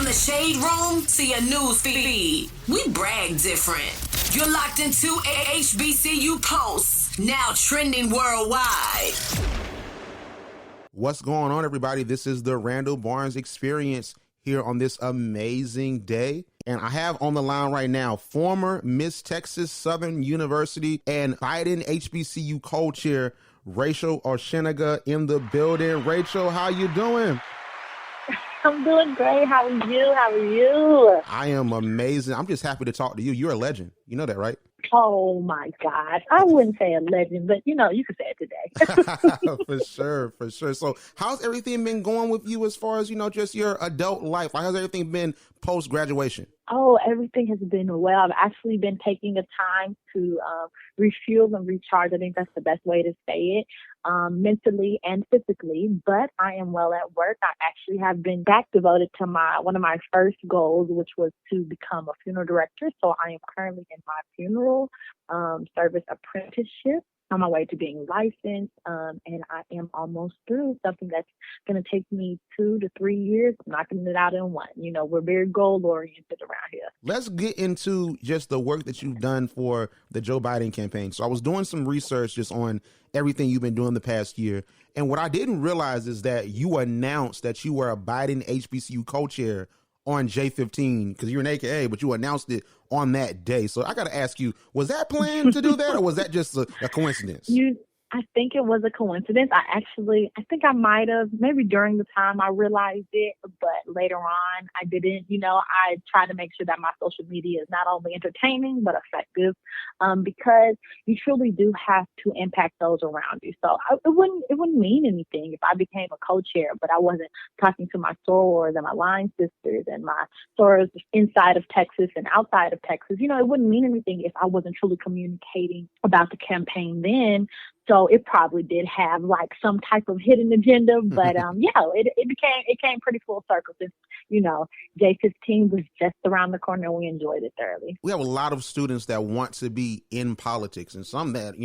From the shade room to your news feed, we brag different. You're locked into HBCU Pulse, now trending worldwide. What's going on, everybody? This is the Randall Barnes Experience here on this amazing day. And I have on the line right now former Miss Texas Southern University and Biden HBCU co-chair Rachel Osinuga in the building. Rachel, how you doing? I'm doing great. How are you? I am amazing. I'm just happy to talk to you. You're a legend. You know that, right? Oh, my God. I wouldn't say a legend, but, you could say it today. For sure. So how's everything been going with you as far as, just your adult life? How's everything been post-graduation? Oh, everything has been well. I've actually been taking the time to refuel and recharge. I think that's the best way to say it, mentally and physically. But I am well at work. I actually have been back devoted to one of my first goals, which was to become a funeral director. So I am currently in my funeral service apprenticeship on my way to being licensed, and I am almost through something that's going to take me 2 to 3 years, knocking it out in one. We're very goal-oriented around here. Let's get into just the work that you've done for the Joe Biden campaign. So I was doing some research just on everything you've been doing the past year, and what I didn't realize is that you announced that you were a Biden HBCU co-chair on J15, because you're an AKA, but you announced it on that day. So I got to ask you, was that planned to do that, or was that just a coincidence? I think it was a coincidence. I think I might have, maybe during the time I realized it, but later on I didn't. I try to make sure that my social media is not only entertaining, but effective, because you truly do have to impact those around you. So it wouldn't mean anything if I became a co-chair, but I wasn't talking to my sorors and my line sisters and my sorors inside of Texas and outside of Texas. It wouldn't mean anything if I wasn't truly communicating about the campaign then. So it probably did have like some type of hidden agenda, but it came pretty full circle since, J15 was just around the corner and we enjoyed it thoroughly. We have a lot of students that want to be in politics, and some that,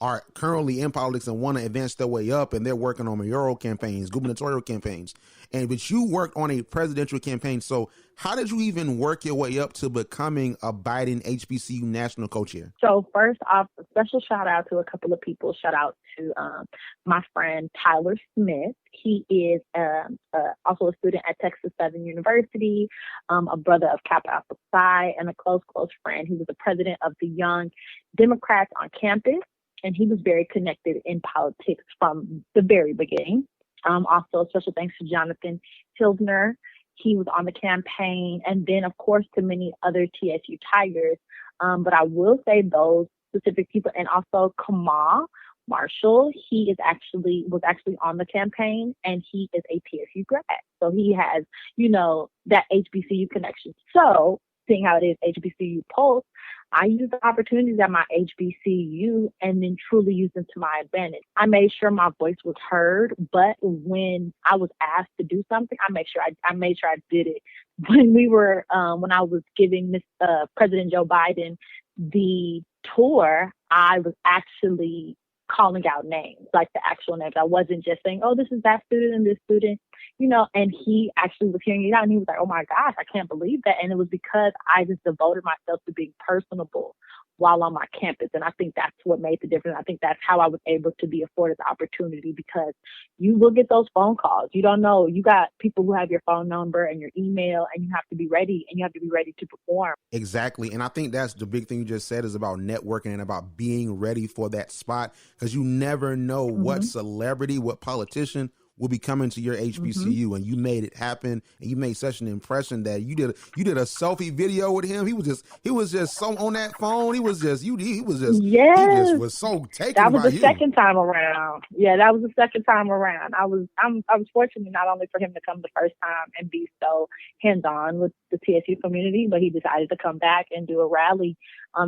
are currently in politics and want to advance their way up, and they're working on mayoral campaigns, gubernatorial campaigns. But you worked on a presidential campaign. So how did you even work your way up to becoming a Biden HBCU national co-chair? So first off, a special shout out to a couple of people. Shout out to my friend Tyler Smith. He is also a student at Texas Southern University, a brother of Kappa Alpha Psi, and a close friend. He was the president of the Young Democrats on campus, and he was very connected in politics from the very beginning. Also, special thanks to Jonathan Hilsner. He was on the campaign, and then, of course, to many other TSU Tigers. But I will say those specific people, and also Kamala Marshall. He was actually on the campaign, and he is a TSU grad. So he has, that HBCU connection. So seeing how it is HBCU Pulse, I use the opportunities at my HBCU and then truly use them to my advantage. I made sure my voice was heard, but when I was asked to do something, I made sure I did it. When I was giving President Joe Biden the tour, I was actually calling out names, like the actual names. I wasn't just saying, oh, this is that student and this student, and he actually was hearing it out, and he was like, oh my gosh, I can't believe that. And it was because I just devoted myself to being personable while on my campus. And I think that's what made the difference. I think that's how I was able to be afforded the opportunity, because you will get those phone calls. You don't know. You got people who have your phone number and your email, and you have to be ready, and you have to be ready to perform. Exactly. And I think that's the big thing you just said, is about networking and about being ready for that spot, because you never know what celebrity, what politician will be coming to your HBCU, and you made it happen, and you made such an impression that you did a selfie video with him. He was just so on that phone. He was just so taken. That was by the second time around. Yeah, that was the second time around. I was fortunate not only for him to come the first time and be so hands-on with the TSU community, but he decided to come back and do a rally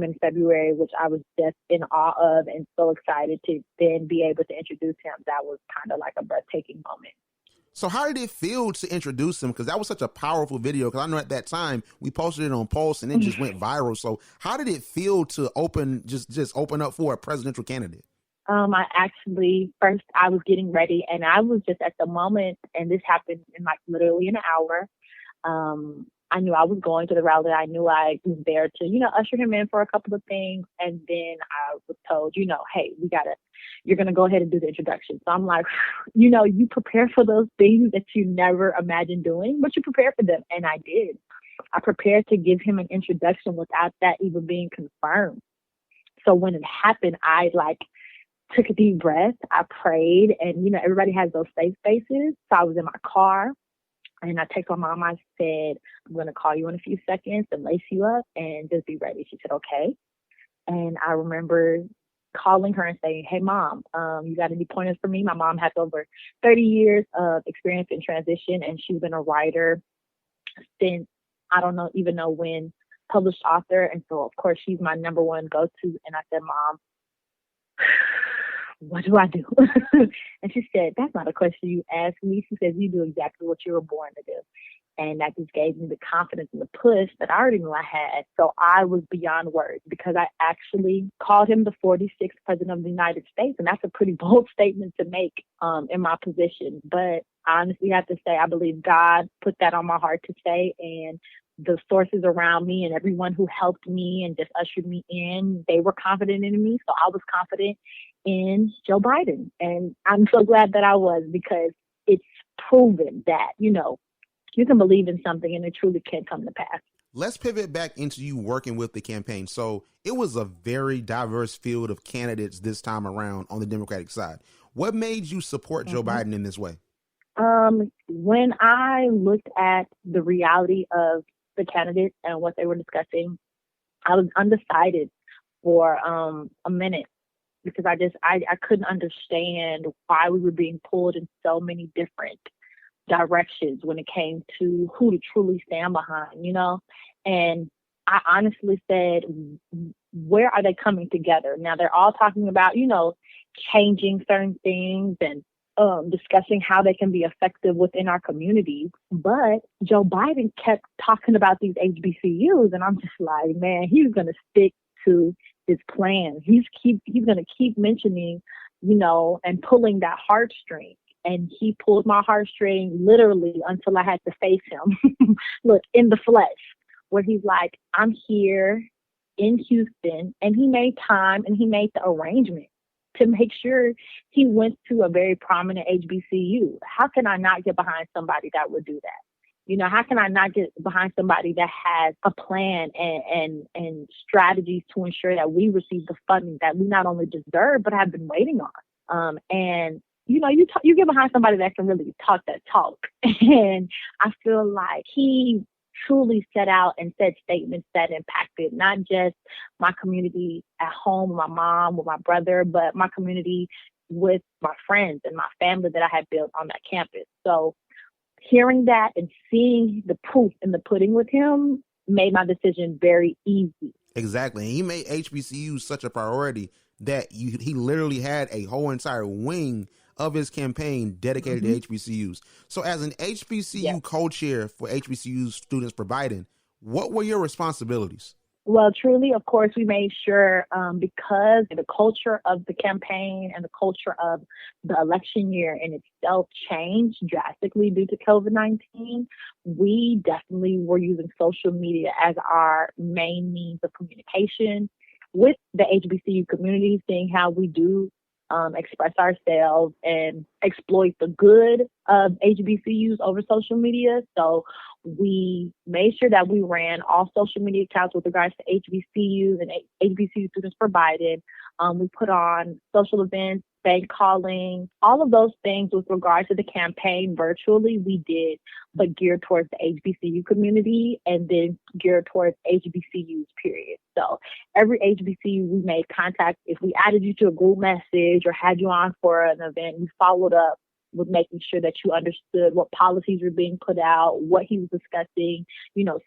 in February, which I was just in awe of and so excited to then be able to introduce him. That was kind of like a breathtaking moment. So how did it feel to introduce him? Because that was such a powerful video. Because I know at that time we posted it on Pulse and it just went viral. So how did it feel to open up for a presidential candidate? I was getting ready, and I was just at the moment, and this happened in like literally an hour. I knew I was going to the rally. I knew I was there to, usher him in for a couple of things. And then I was told, hey, you're going to go ahead and do the introduction. So I'm like, you prepare for those things that you never imagined doing, but you prepare for them. And I did. I prepared to give him an introduction without that even being confirmed. So when it happened, I took a deep breath. I prayed, and, everybody has those safe spaces. So I was in my car. And I texted my mom. I said, I'm going to call you in a few seconds and lace you up and just be ready. She said, okay. And I remember calling her and saying, hey, Mom, you got any pointers for me? My mom has over 30 years of experience in transition, and she's been a writer since I don't even know when, published author. And so, of course, she's my number one go-to. And I said, Mom, what do I do? And she said, that's not a question you asked me. She said, you do exactly what you were born to do. And that just gave me the confidence and the push that I already knew I had. So I was beyond words because I actually called him the 46th president of the United States. And that's a pretty bold statement to make in my position. But I honestly have to say, I believe God put that on my heart to say. And the sources around me and everyone who helped me and just ushered me in, they were confident in me. So I was confident in Joe Biden. And I'm so glad that I was, because it's proven that, you can believe in something and it truly can come to pass. Let's pivot back into you working with the campaign. So it was a very diverse field of candidates this time around on the Democratic side. What made you support Joe Biden in this way? When I looked at the reality of the candidates and what they were discussing, I was undecided for a minute, because I couldn't understand why we were being pulled in so many different directions when it came to who to truly stand behind, And I honestly said, where are they coming together? Now they're all talking about, changing certain things and discussing how they can be effective within our communities. But Joe Biden kept talking about these HBCUs, and I'm just like, man, he's going to stick to his plan. He's going to keep mentioning, and pulling that heartstring. And he pulled my heartstring literally until I had to face him, look, in the flesh, where he's like, I'm here in Houston. And he made time and he made the arrangement to make sure he went to a very prominent HBCU. How can I not get behind somebody that would do that? How can I not get behind somebody that has a plan and strategies to ensure that we receive the funding that we not only deserve, but have been waiting on? You get behind somebody that can really talk that talk. And I feel like he truly set out and said statements that impacted not just my community at home, with my mom, with my brother, but my community with my friends and my family that I had built on that campus. So hearing that and seeing the proof in the pudding with him made my decision very easy. Exactly. And he made HBCUs such a priority that he literally had a whole entire wing of his campaign dedicated to HBCUs. So as an HBCU co-chair for HBCU students for Biden, what were your responsibilities? Well, truly, of course, we made sure because the culture of the campaign and the culture of the election year in itself changed drastically due to COVID-19. We definitely were using social media as our main means of communication with the HBCU community, seeing how we do express ourselves and exploit the good of HBCUs over social media. So we made sure that we ran all social media accounts with regards to HBCUs and HBCU students for Biden. We put on social events, bank calling, all of those things with regards to the campaign virtually we did, but geared towards the HBCU community and then geared towards HBCUs, period. So every HBCU we made contact. If we added you to a group message or had you on for an event, we followed up with making sure that you understood what policies were being put out, what he was discussing,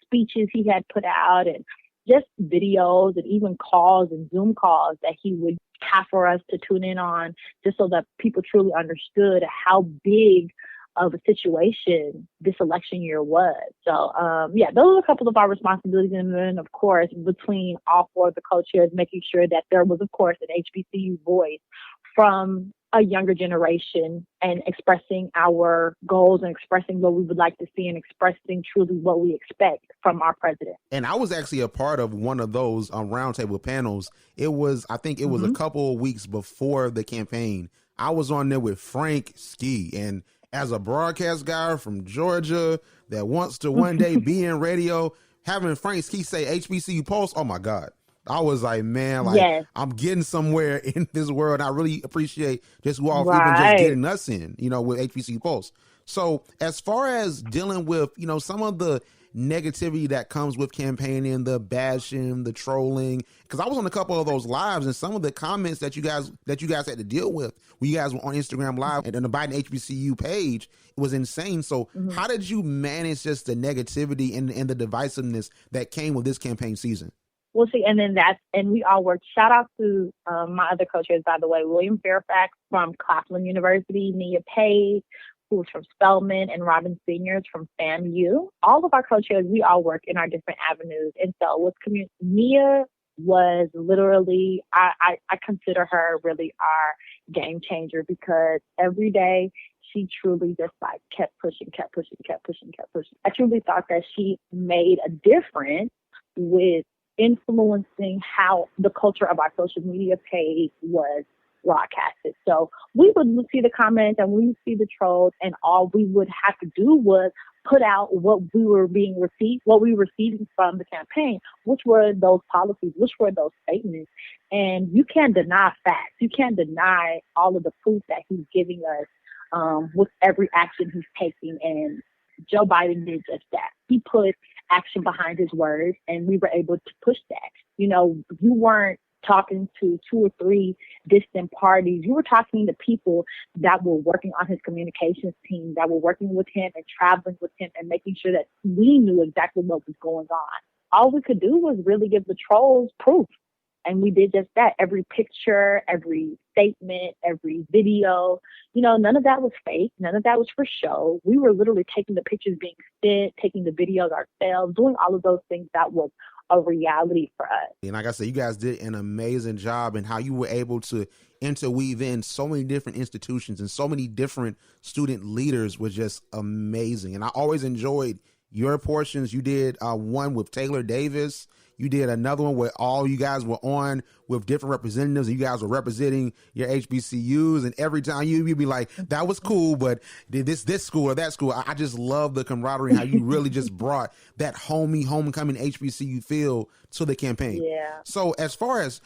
speeches he had put out, and just videos and even calls and Zoom calls that he would have for us to tune in on, just so that people truly understood how big of a situation this election year was. So, those are a couple of our responsibilities. And then, of course, between all four of the co-chairs, making sure that there was, of course, an HBCU voice from a younger generation and expressing our goals and expressing what we would like to see and expressing truly what we expect from our president. And I was actually a part of one of those roundtable panels. I think it was a couple of weeks before the campaign. I was on there with Frank Ski, and as a broadcast guy from Georgia that wants to one day be in radio, having Frank Ski say HBCU Pulse, oh my God. I was like, man, yes. I'm getting somewhere in this world. I really appreciate just who all even just getting us in, with HBCU Pulse. So as far as dealing with, some of the negativity that comes with campaigning, the bashing, the trolling, because I was on a couple of those lives, and some of the comments that you guys had to deal with when you guys were on Instagram Live and on the Biden HBCU page, it was insane. So how did you manage just the negativity and the divisiveness that came with this campaign season? We'll see. And then we all worked. Shout out to my other coaches, by the way, William Fairfax from Claflin University, Nia Page, who's from Spelman, and Robin Seniors from FAMU. All of our coaches, we all work in our different avenues. And so with Nia was literally, I consider her really our game changer, because every day she truly just kept pushing. I truly thought that she made a difference with influencing how the culture of our social media page was broadcasted. So we would see the comments and we would see the trolls, and all we would have to do was put out what we were receiving from the campaign, which were those policies, which were those statements. And you can't deny facts. You can't deny all of the proof that he's giving us with every action he's taking. And Joe Biden did just that. He put action behind his words, and we were able to push that. You weren't talking to 2 or 3 distant parties. You were talking to people that were working on his communications team, that were working with him and traveling with him and making sure that we knew exactly what was going on. All we could do was really give the trolls proof. And we did just that. Every picture, every statement, every video, none of that was fake. None of that was for show. We were literally taking the pictures being sent, taking the videos ourselves, doing all of those things that was a reality for us. And like I said, you guys did an amazing job, and how you were able to interweave in so many different institutions and so many different student leaders was just amazing. And I always enjoyed your portions. You did one with Taylor Davis. You did another one where all you guys were on with different representatives, and you guys were representing your HBCUs. And every time you'd be like, that was cool, but did this school or that school? I just love the camaraderie, how you really just brought that homecoming HBCU feel to the campaign. Yeah. So as far as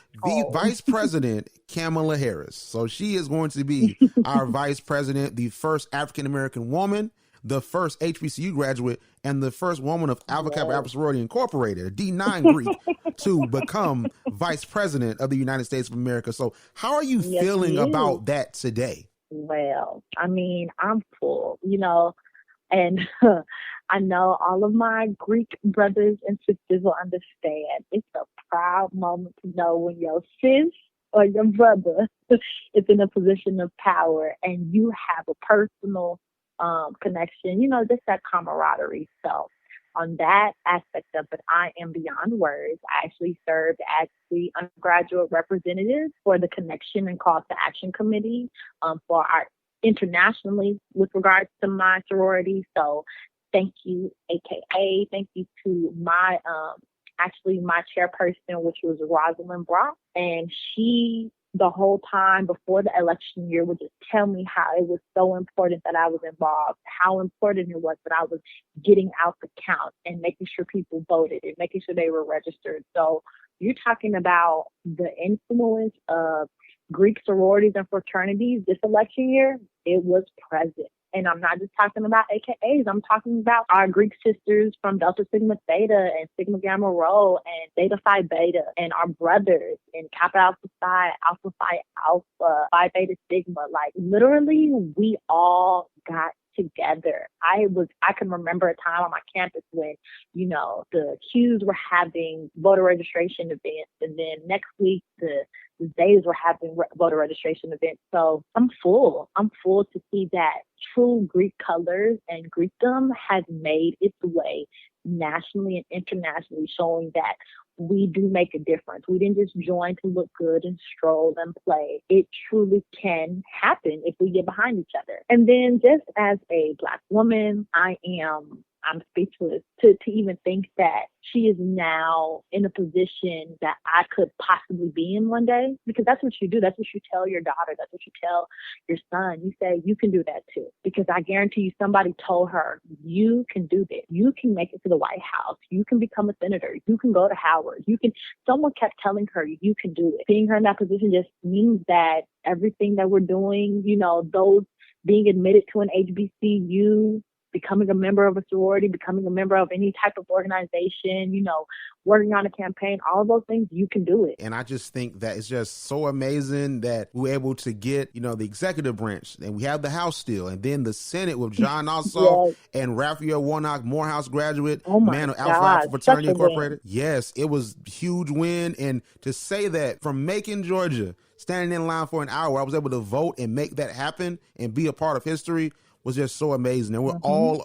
Vice President Kamala Harris, so she is going to be our Vice President, the first African-American woman, the first HBCU graduate, and the first woman of Alpha Kappa Alpha Sorority Incorporated, a D9 Greek, to become Vice President of the United States of America. So how are you feeling about that today? Well, I'm full, and I know all of my Greek brothers and sisters will understand. It's a proud moment to know when your sis or your brother is in a position of power and you have a personal connection, just that camaraderie. So on that aspect of it, I am beyond words. I actually served as the undergraduate representative for the Connection and Calls to Action Committee for our internationally with regards to my sorority. So thank you, AKA. Thank you to my my chairperson, which was Rosalind Brock, and she the whole time before the election year would just tell me how it was so important that I was involved, how important it was that I was getting out the count and making sure people voted and making sure they were registered. So you're talking about the influence of Greek sororities and fraternities this election year. It was present. And I'm not just talking about AKAs. I'm talking about our Greek sisters from Delta Sigma Theta and Sigma Gamma Rho and Theta Phi Beta, and our brothers in Kappa Alpha Psi, Alpha Phi Alpha, Phi Beta Sigma. Like literally, we all got together. I can remember a time on my campus when, the Qs were having voter registration events, and then next week the They were having voter registration events. So I'm full. I'm full to see that true Greek colors and Greekdom has made its way nationally and internationally, showing that we do make a difference. We didn't just join to look good and stroll and play. It truly can happen if we get behind each other. And then just as a Black woman, I'm speechless to even think that she is now in a position that I could possibly be in one day, because that's what you do. That's what you tell your daughter. That's what you tell your son. You say, you can do that too, because I guarantee you somebody told her, you can do this. You can make it to the White House. You can become a senator. You can go to Howard. Someone kept telling her, you can do it. Seeing her in that position just means that everything that we're doing, those being admitted to an HBCU, becoming a member of a sorority, becoming a member of any type of organization, working on a campaign, all of those things, you can do it. And I just think that it's just so amazing that we're able to get, the executive branch, and we have the House still, and then the Senate with John Ossoff Yes. and Raphael Warnock, Morehouse graduate, man of Alpha Alpha Fraternity such a win. Incorporated. Yes, it was a huge win. And to say that from Macon, Georgia, standing in line for an hour, I was able to vote and make that happen and be a part of history was just so amazing. And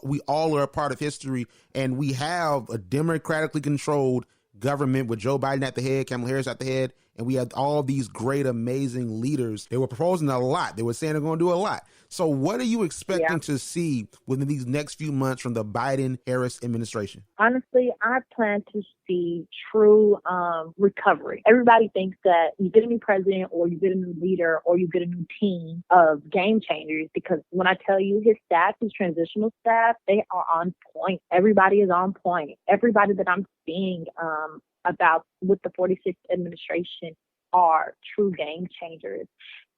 we all are a part of history, and we have a democratically controlled government with Joe Biden at the head, Kamala Harris at the head, and we had all these great, amazing leaders. They were proposing a lot. They were saying they're going to do a lot. So what are you expecting to see within these next few months from the Biden-Harris administration? Honestly, I plan to see true recovery. Everybody thinks that you get a new president or you get a new leader or you get a new team of game changers, because when I tell you his staff, his transitional staff, they are on point. Everybody is on point. Everybody that I'm seeing about with the 46th administration are true game changers.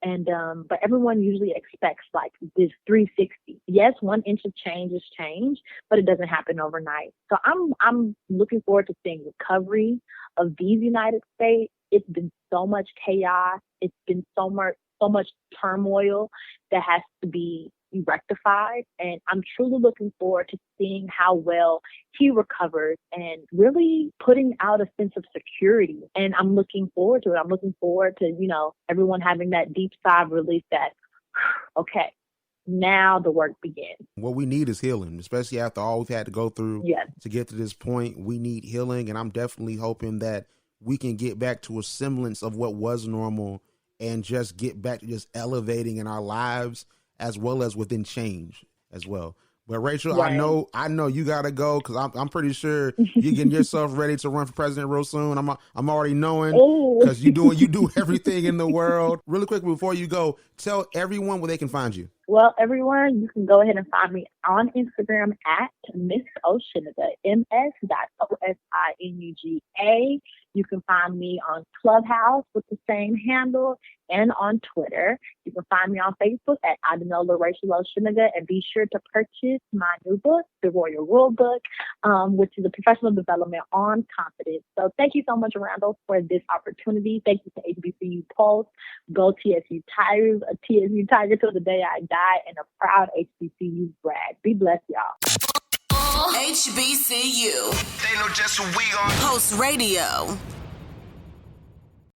And but everyone usually expects like this 360. Yes, 1 inch of change is change, but it doesn't happen overnight. So I'm looking forward to seeing recovery of these United States. It's been so much chaos. It's been so much turmoil that has to be rectified, and I'm truly looking forward to seeing how well he recovers and really putting out a sense of security. And I'm looking forward to it. I'm looking forward to, everyone having that deep sigh of relief that, okay, now the work begins. What we need is healing, especially after all we've had to go through to get to this point. We need healing, and I'm definitely hoping that we can get back to a semblance of what was normal and just get back to just elevating in our lives, as well as within change as well. But Rachel, I know you gotta go, because I'm pretty sure you're getting yourself ready to run for president real soon. I'm already knowing, because you do everything in the world. Really quick before you go, tell everyone where they can find you. Well, everyone, you can go ahead and find me on Instagram at Miss Osinuga, ms.osinuga. You can find me on Clubhouse with the same handle, and on Twitter. You can find me on Facebook at Adenola Rachel Osinuga, and be sure to purchase my new book, The Royal Rule Book, which is a professional development on confidence. So thank you so much, Randall, for this opportunity. Thank you to HBCU Pulse. Go TSU Tigers, a TSU Tiger till the day I die, and a proud HBCU grad. Be blessed, y'all. HBCU. They know just who we are. Pulse Radio.